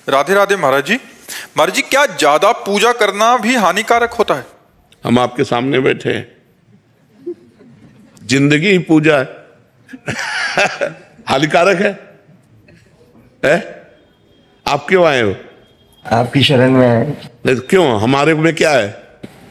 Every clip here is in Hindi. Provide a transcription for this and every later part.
राधे राधे महाराज जी। महाराज जी, क्या ज्यादा पूजा करना भी हानिकारक होता है? हम आपके सामने बैठे हैं, जिंदगी ही पूजा है। हानिकारक है? आप क्यों आए हो? आपकी शरण में है। क्यों? हमारे में क्या है?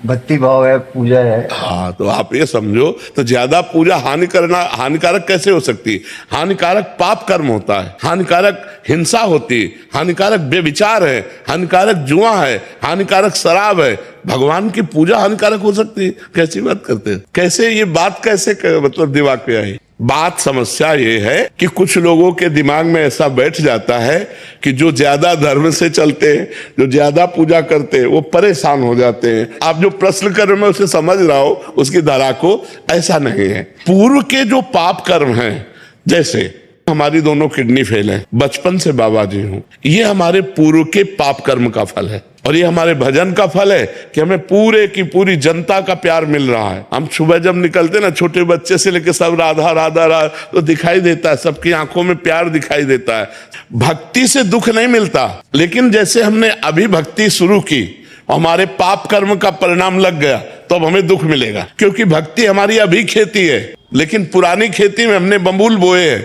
भक्ति भाव है, पूजा है। हाँ, तो आप ये समझो, तो ज्यादा पूजा हानिकारक कैसे हो सकती है? हानिकारक पाप कर्म होता है, हानिकारक हिंसा होती है, हानिकारक बेविचार है, हानिकारक जुआ है, हानिकारक शराब है। भगवान की पूजा हानिकारक हो सकती है? कैसी बात करते हैं? कैसे ये बात मतलब दिमाग पे आई? बात समस्या ये है कि कुछ लोगों के दिमाग में ऐसा बैठ जाता है कि जो ज्यादा धर्म से चलते हैं, जो ज्यादा पूजा करते हैं, वो परेशान हो जाते हैं। आप जो प्रश्न कर रहे हो मैं उसे समझ रहा हूं, उसकी धारा को। ऐसा नहीं है। पूर्व के जो पाप कर्म हैं, जैसे हमारी दोनों किडनी फेल है, बचपन से बाबा जी हूं, ये हमारे पूर्व के पाप कर्म का फल है। और ये हमारे भजन का फल है कि हमें पूरे की पूरी जनता का प्यार मिल रहा है। हम सुबह जब निकलते ना, छोटे बच्चे से लेकर सब राधा राधा राधा, तो दिखाई देता है, सबकी आंखों में प्यार दिखाई देता है। भक्ति से दुख नहीं मिलता, लेकिन जैसे हमने अभी भक्ति शुरू की, हमारे पाप कर्म का परिणाम लग गया, तो अब हमें दुख मिलेगा। क्योंकि भक्ति हमारी अभी खेती है, लेकिन पुरानी खेती में हमने बबूल बोए है,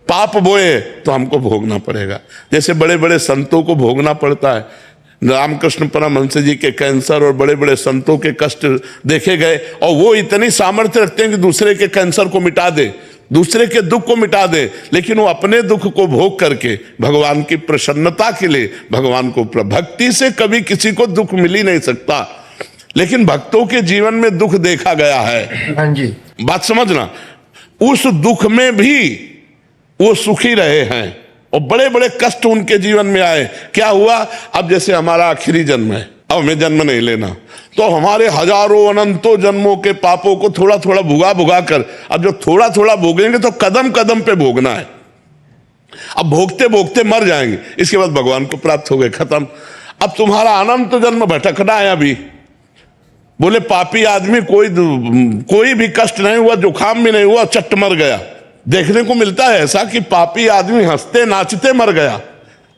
पाप बोए, तो हमको भोगना पड़ेगा। जैसे बड़े बड़े संतों को भोगना पड़ता है। रामकृष्ण परमहंस जी के कैंसर और बड़े बड़े संतों के कष्ट देखे गए, और वो इतनी सामर्थ्य रखते हैं कि दूसरे के कैंसर को मिटा दे, दूसरे के दुख को मिटा दे, लेकिन वो अपने दुख को भोग करके भगवान की प्रसन्नता के लिए भगवान को भक्ति से कभी किसी को दुख मिल ही नहीं सकता, लेकिन भक्तों के जीवन में दुख देखा गया है। हाँ जी, बात समझना। उस दुख में भी वो सुखी रहे हैं और बड़े बड़े कष्ट उनके जीवन में आए। क्या हुआ? अब जैसे हमारा आखिरी जन्म है, अब हमें जन्म नहीं लेना, तो हमारे हजारों अनंतों जन्मों के पापों को थोड़ा थोड़ा भुगा कर, अब जो थोड़ा थोड़ा भोगेंगे तो कदम कदम पे भोगना है। अब भोगते भोगते मर जाएंगे, इसके बाद भगवान को प्राप्त हो गए, खत्म। अब तुम्हारा अनंत जन्म भटकना है। अभी बोले पापी आदमी कोई भी कष्ट नहीं हुआ, जुकाम भी नहीं हुआ, चट मर गया। देखने को मिलता है ऐसा कि पापी आदमी हंसते नाचते मर गया,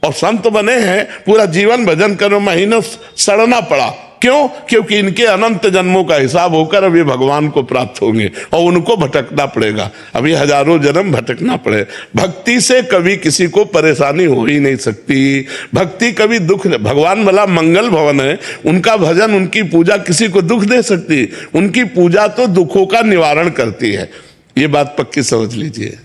और संत बने हैं, पूरा जीवन भजन करो, महीनों सड़ना पड़ा। क्यों? क्योंकि इनके अनंत जन्मों का हिसाब होकर अब ये भगवान को प्राप्त होंगे, और उनको भटकना पड़ेगा। अभी हजारों जन्म भटकना पड़े। भक्ति से कभी किसी को परेशानी हो ही नहीं सकती। भक्ति कभी दुख, भगवान भला मंगल भवन है, उनका भजन, उनकी पूजा किसी को दुख दे सकती? उनकी पूजा तो दुखों का निवारण करती है। ये बात पक्की समझ लीजिए।